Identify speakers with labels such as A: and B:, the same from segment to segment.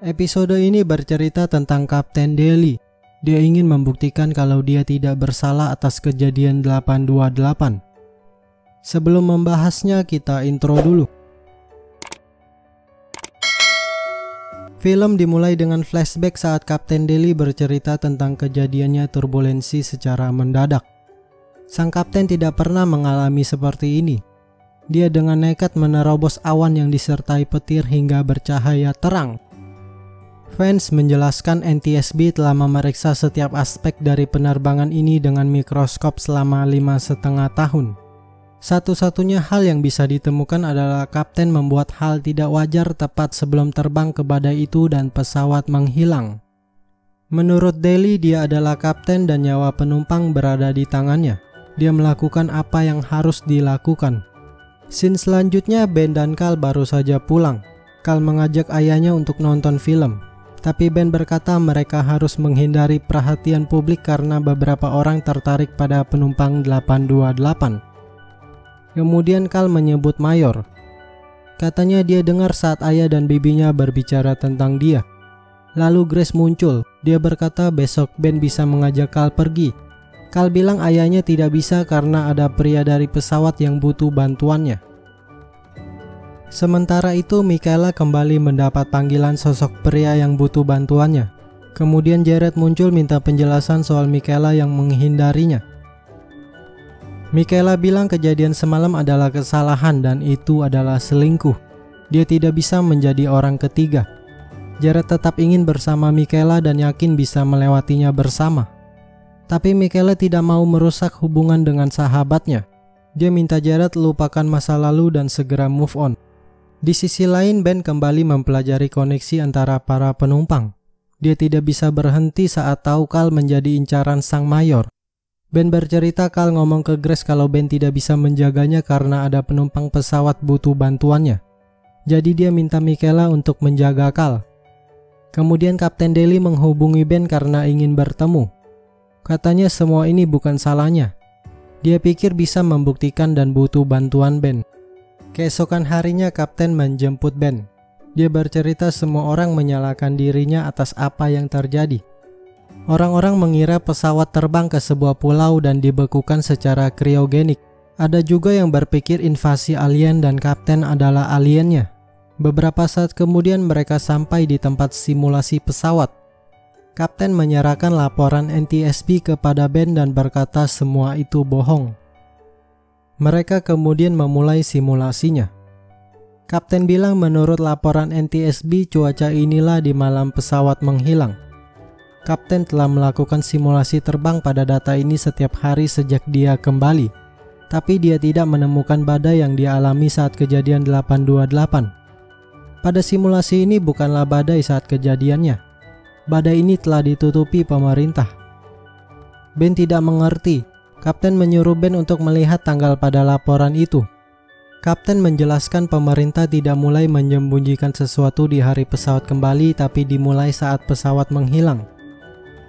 A: Episode ini bercerita tentang Kapten Daly. Dia ingin membuktikan kalau dia tidak bersalah atas kejadian 828. Sebelum membahasnya, kita intro dulu. Film dimulai dengan flashback saat Kapten Daly bercerita tentang kejadiannya turbulensi secara mendadak. Sang kapten tidak pernah mengalami seperti ini. Dia dengan nekat menerobos awan yang disertai petir hingga bercahaya terang. Fans menjelaskan NTSB telah memeriksa setiap aspek dari penerbangan ini dengan mikroskop selama 5,5 tahun. Satu-satunya hal yang bisa ditemukan adalah kapten membuat hal tidak wajar tepat sebelum terbang ke badai itu dan pesawat menghilang. Menurut Daly, dia adalah kapten dan nyawa penumpang berada di tangannya. Dia melakukan apa yang harus dilakukan. Scene selanjutnya, Ben dan Cal baru saja pulang. Cal mengajak ayahnya untuk nonton film. Tapi Ben berkata mereka harus menghindari perhatian publik karena beberapa orang tertarik pada penumpang 828. Kemudian Cal menyebut Mayor. Katanya dia dengar saat ayah dan bibinya berbicara tentang dia. Lalu Grace muncul. Dia berkata besok Ben bisa mengajak Cal pergi. Cal bilang ayahnya tidak bisa karena ada pria dari pesawat yang butuh bantuannya. Sementara itu, Michaela kembali mendapat panggilan sosok pria yang butuh bantuannya. Kemudian Jared muncul minta penjelasan soal Michaela yang menghindarinya. Michaela bilang kejadian semalam adalah kesalahan dan itu adalah selingkuh. Dia tidak bisa menjadi orang ketiga. Jared tetap ingin bersama Michaela dan yakin bisa melewatinya bersama. Tapi Michaela tidak mau merusak hubungan dengan sahabatnya. Dia minta Jared lupakan masa lalu dan segera move on. Di sisi lain, Ben kembali mempelajari koneksi antara para penumpang. Dia tidak bisa berhenti saat tahu Cal menjadi incaran sang mayor. Ben bercerita Cal ngomong ke Grace kalau Ben tidak bisa menjaganya karena ada penumpang pesawat butuh bantuannya. Jadi dia minta Michaela untuk menjaga Cal. Kemudian Kapten Daly menghubungi Ben karena ingin bertemu. Katanya semua ini bukan salahnya. Dia pikir bisa membuktikan dan butuh bantuan Ben. Keesokan harinya Kapten menjemput Ben. Dia bercerita semua orang menyalahkan dirinya atas apa yang terjadi. Orang-orang mengira pesawat terbang ke sebuah pulau dan dibekukan secara kriogenik. Ada juga yang berpikir invasi alien dan Kapten adalah aliennya. Beberapa saat kemudian mereka sampai di tempat simulasi pesawat. Kapten menyerahkan laporan NTSB kepada Ben dan berkata semua itu bohong. Mereka kemudian memulai simulasinya. Kapten bilang menurut laporan NTSB cuaca inilah di malam pesawat menghilang. Kapten telah melakukan simulasi terbang pada data ini setiap hari sejak dia kembali. Tapi dia tidak menemukan badai yang dialami saat kejadian 828. Pada simulasi ini bukanlah badai saat kejadiannya. Badai ini telah ditutupi pemerintah. Ben tidak mengerti. Kapten menyuruh Ben untuk melihat tanggal pada laporan itu. Kapten menjelaskan pemerintah tidak mulai menyembunyikan sesuatu di hari pesawat kembali, tapi dimulai saat pesawat menghilang.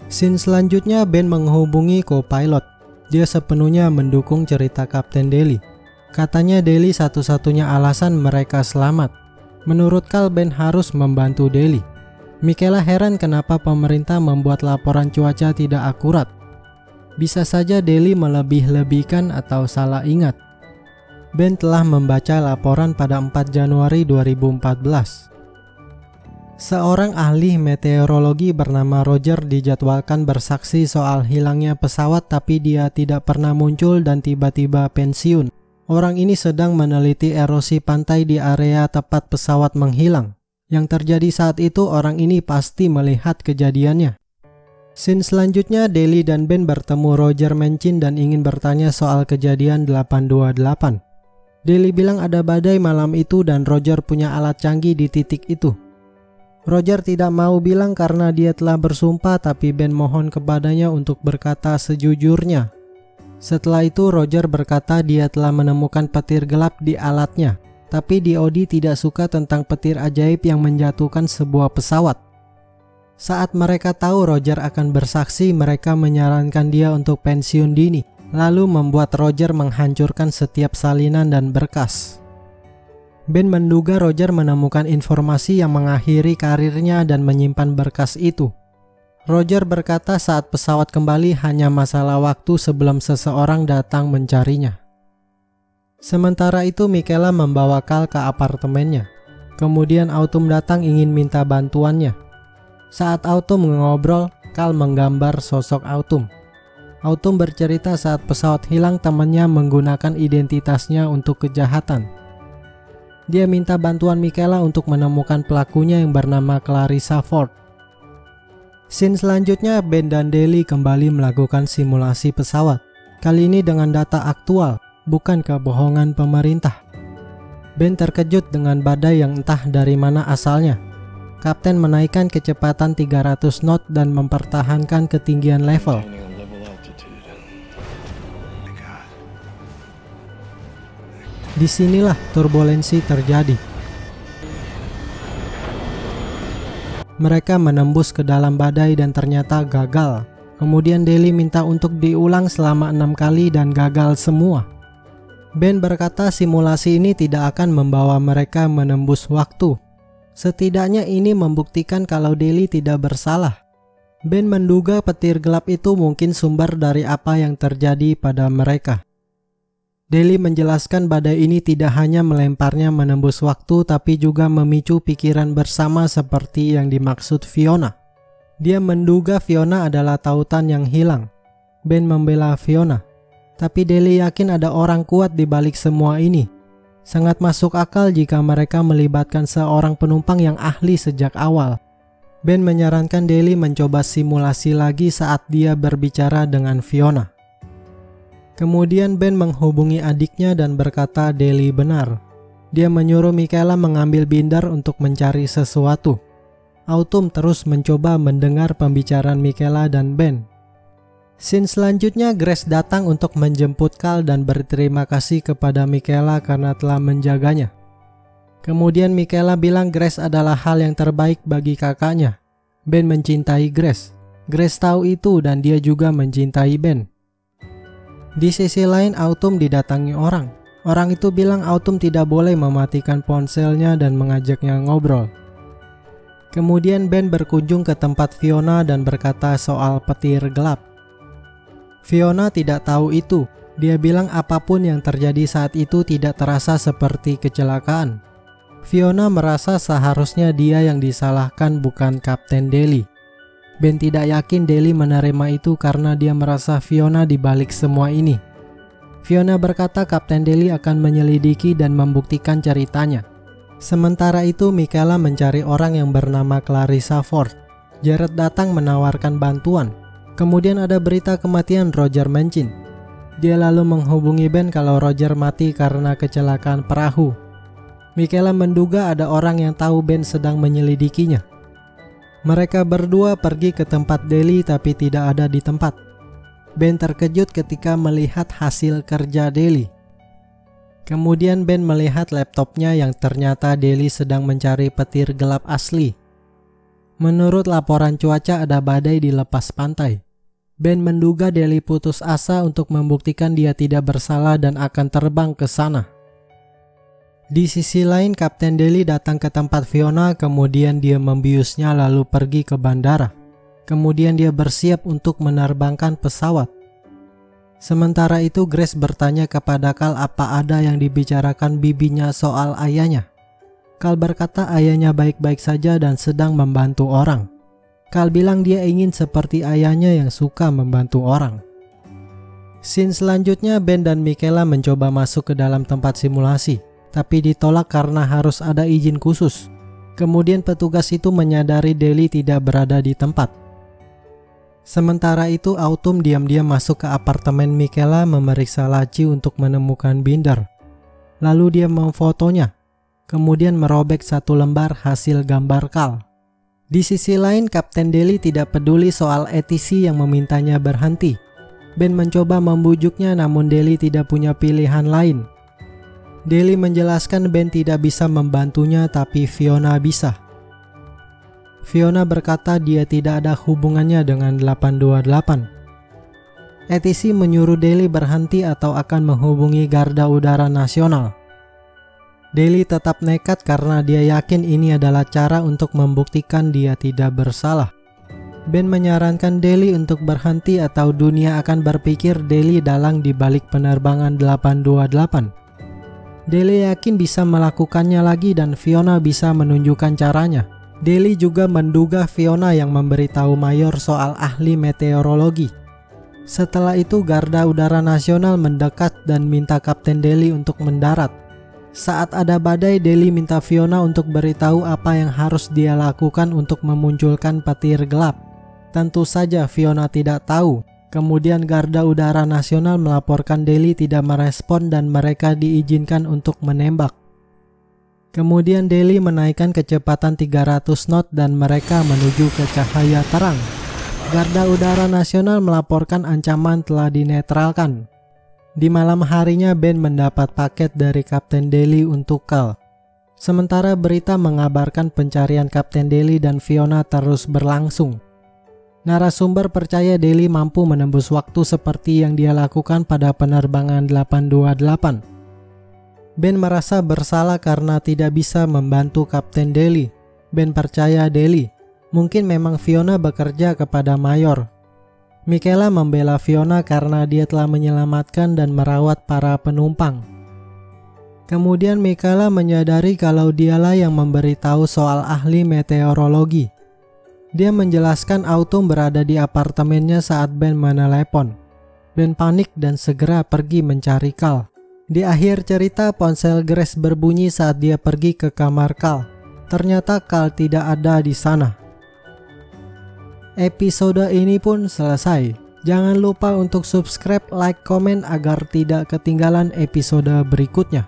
A: Scene selanjutnya, Ben menghubungi co-pilot. Dia sepenuhnya mendukung cerita Kapten Daly. Katanya Daly satu-satunya alasan mereka selamat. Menurut Cal, Ben harus membantu Daly. Michaela heran kenapa pemerintah membuat laporan cuaca tidak akurat. Bisa saja Daly melebih-lebihkan atau salah ingat. Ben telah membaca laporan pada 4 Januari 2014. Seorang ahli meteorologi bernama Roger dijadwalkan bersaksi soal hilangnya pesawat, tapi dia tidak pernah muncul dan tiba-tiba pensiun. Orang ini sedang meneliti erosi pantai di area tempat pesawat menghilang. Yang terjadi saat itu orang ini pasti melihat kejadiannya. Scene selanjutnya, Daly dan Ben bertemu Roger Mencin dan ingin bertanya soal kejadian 828. Daly bilang ada badai malam itu dan Roger punya alat canggih di titik itu. Roger tidak mau bilang karena dia telah bersumpah, tapi Ben mohon kepadanya untuk berkata sejujurnya. Setelah itu Roger berkata dia telah menemukan petir gelap di alatnya, tapi DoD tidak suka tentang petir ajaib yang menjatuhkan sebuah pesawat. Saat mereka tahu Roger akan bersaksi, mereka menyarankan dia untuk pensiun dini, lalu membuat Roger menghancurkan setiap salinan dan berkas. Ben menduga Roger menemukan informasi yang mengakhiri karirnya dan menyimpan berkas itu. Roger berkata saat pesawat kembali hanya masalah waktu sebelum seseorang datang mencarinya. Sementara itu Michaela membawa Carl ke apartemennya. Kemudian Autumn datang ingin minta bantuannya. Saat Autumn ngobrol, Carl menggambar sosok Autumn. Autumn bercerita saat pesawat hilang temannya menggunakan identitasnya untuk kejahatan. Dia minta bantuan Michaela untuk menemukan pelakunya yang bernama Clarissa Ford. Scene selanjutnya Ben dan Deli kembali melakukan simulasi pesawat. Kali ini dengan data aktual, bukan kebohongan pemerintah. Ben terkejut dengan badai yang entah dari mana asalnya. Kapten menaikkan kecepatan 300 knot dan mempertahankan ketinggian level. Disinilah turbulensi terjadi. Mereka menembus ke dalam badai dan ternyata gagal. Kemudian Deli minta untuk diulang selama 6 kali dan gagal semua. Ben berkata simulasi ini tidak akan membawa mereka menembus waktu. Setidaknya ini membuktikan kalau Deli tidak bersalah. Ben menduga petir gelap itu mungkin sumber dari apa yang terjadi pada mereka. Deli menjelaskan badai ini tidak hanya melemparnya menembus waktu tapi juga memicu pikiran bersama seperti yang dimaksud Fiona. Dia menduga Fiona adalah tautan yang hilang. Ben membela Fiona. Tapi Deli yakin ada orang kuat di balik semua ini. Sangat masuk akal jika mereka melibatkan seorang penumpang yang ahli sejak awal. Ben menyarankan Deli mencoba simulasi lagi saat dia berbicara dengan Fiona. Kemudian Ben menghubungi adiknya dan berkata Deli benar. Dia menyuruh Michaela mengambil binder untuk mencari sesuatu. Autumn terus mencoba mendengar pembicaraan Michaela dan Ben. Scene selanjutnya Grace datang untuk menjemput Carl dan berterima kasih kepada Michaela karena telah menjaganya. Kemudian Michaela bilang Grace adalah hal yang terbaik bagi kakaknya. Ben mencintai Grace. Grace tahu itu dan dia juga mencintai Ben. Di sisi lain Autumn didatangi orang. Orang itu bilang Autumn tidak boleh mematikan ponselnya dan mengajaknya ngobrol. Kemudian Ben berkunjung ke tempat Fiona dan berkata soal petir gelap. Fiona tidak tahu itu. Dia bilang apapun yang terjadi saat itu tidak terasa seperti kecelakaan. Fiona merasa seharusnya dia yang disalahkan bukan Kapten Deli. Ben tidak yakin Deli menerima itu karena dia merasa Fiona di balik semua ini. Fiona berkata Kapten Deli akan menyelidiki dan membuktikan ceritanya. Sementara itu Michaela mencari orang yang bernama Clarissa Ford. Jared datang menawarkan bantuan. Kemudian ada berita kematian Roger Manchin. Dia lalu menghubungi Ben kalau Roger mati karena kecelakaan perahu. Michaela menduga ada orang yang tahu Ben sedang menyelidikinya. Mereka berdua pergi ke tempat Deli tapi tidak ada di tempat. Ben terkejut ketika melihat hasil kerja Deli. Kemudian Ben melihat laptopnya yang ternyata Deli sedang mencari petir gelap asli. Menurut laporan cuaca ada badai di lepas pantai. Ben menduga Deli putus asa untuk membuktikan dia tidak bersalah dan akan terbang ke sana. Di sisi lain Kapten Deli datang ke tempat Fiona, kemudian dia membiusnya lalu pergi ke bandara. Kemudian dia bersiap untuk menerbangkan pesawat. Sementara itu Grace bertanya kepada Carl apa ada yang dibicarakan bibinya soal ayahnya. Carl berkata ayahnya baik-baik saja dan sedang membantu orang. Carl bilang dia ingin seperti ayahnya yang suka membantu orang. Scene selanjutnya Ben dan Michaela mencoba masuk ke dalam tempat simulasi, tapi ditolak karena harus ada izin khusus. Kemudian petugas itu menyadari Deli tidak berada di tempat. Sementara itu Autumn diam-diam masuk ke apartemen Michaela memeriksa laci untuk menemukan binder. Lalu dia memfotonya, kemudian merobek satu lembar hasil gambar Carl. Di sisi lain Kapten Deli tidak peduli soal ATC yang memintanya berhenti. Ben mencoba membujuknya namun Deli tidak punya pilihan lain. Deli menjelaskan Ben tidak bisa membantunya tapi Fiona bisa. Fiona berkata dia tidak ada hubungannya dengan 828. ATC menyuruh Deli berhenti atau akan menghubungi Garda Udara Nasional. Daily tetap nekat karena dia yakin ini adalah cara untuk membuktikan dia tidak bersalah. Ben menyarankan Daily untuk berhenti atau dunia akan berpikir Daily dalang di balik penerbangan 828. Daily yakin bisa melakukannya lagi dan Fiona bisa menunjukkan caranya. Daily juga menduga Fiona yang memberitahu Mayor soal ahli meteorologi. Setelah itu Garda Udara Nasional mendekat dan minta Kapten Daily untuk mendarat. Saat ada badai, Daily minta Fiona untuk beritahu apa yang harus dia lakukan untuk memunculkan petir gelap. Tentu saja Fiona tidak tahu. Kemudian Garda Udara Nasional melaporkan Daily tidak merespon dan mereka diizinkan untuk menembak. Kemudian Daily menaikkan kecepatan 300 knot dan mereka menuju ke cahaya terang. Garda Udara Nasional melaporkan ancaman telah dinetralkan. Di malam harinya Ben mendapat paket dari Kapten Daily untuk Cal. Sementara berita mengabarkan pencarian Kapten Daily dan Fiona terus berlangsung. Narasumber percaya Daily mampu menembus waktu seperti yang dia lakukan pada penerbangan 828. Ben merasa bersalah karena tidak bisa membantu Kapten Daily. Ben percaya Daily. Mungkin memang Fiona bekerja kepada Mayor. Michaela membela Fiona karena dia telah menyelamatkan dan merawat para penumpang. Kemudian Michaela menyadari kalau dialah yang memberitahu soal ahli meteorologi. Dia menjelaskan Autumn berada di apartemennya saat Ben menelepon. Ben panik dan segera pergi mencari Cal. Di akhir cerita, ponsel Grace berbunyi saat dia pergi ke kamar Cal. Ternyata Cal tidak ada di sana. Episode ini pun selesai. Jangan lupa untuk subscribe, like, komen agar tidak ketinggalan episode berikutnya.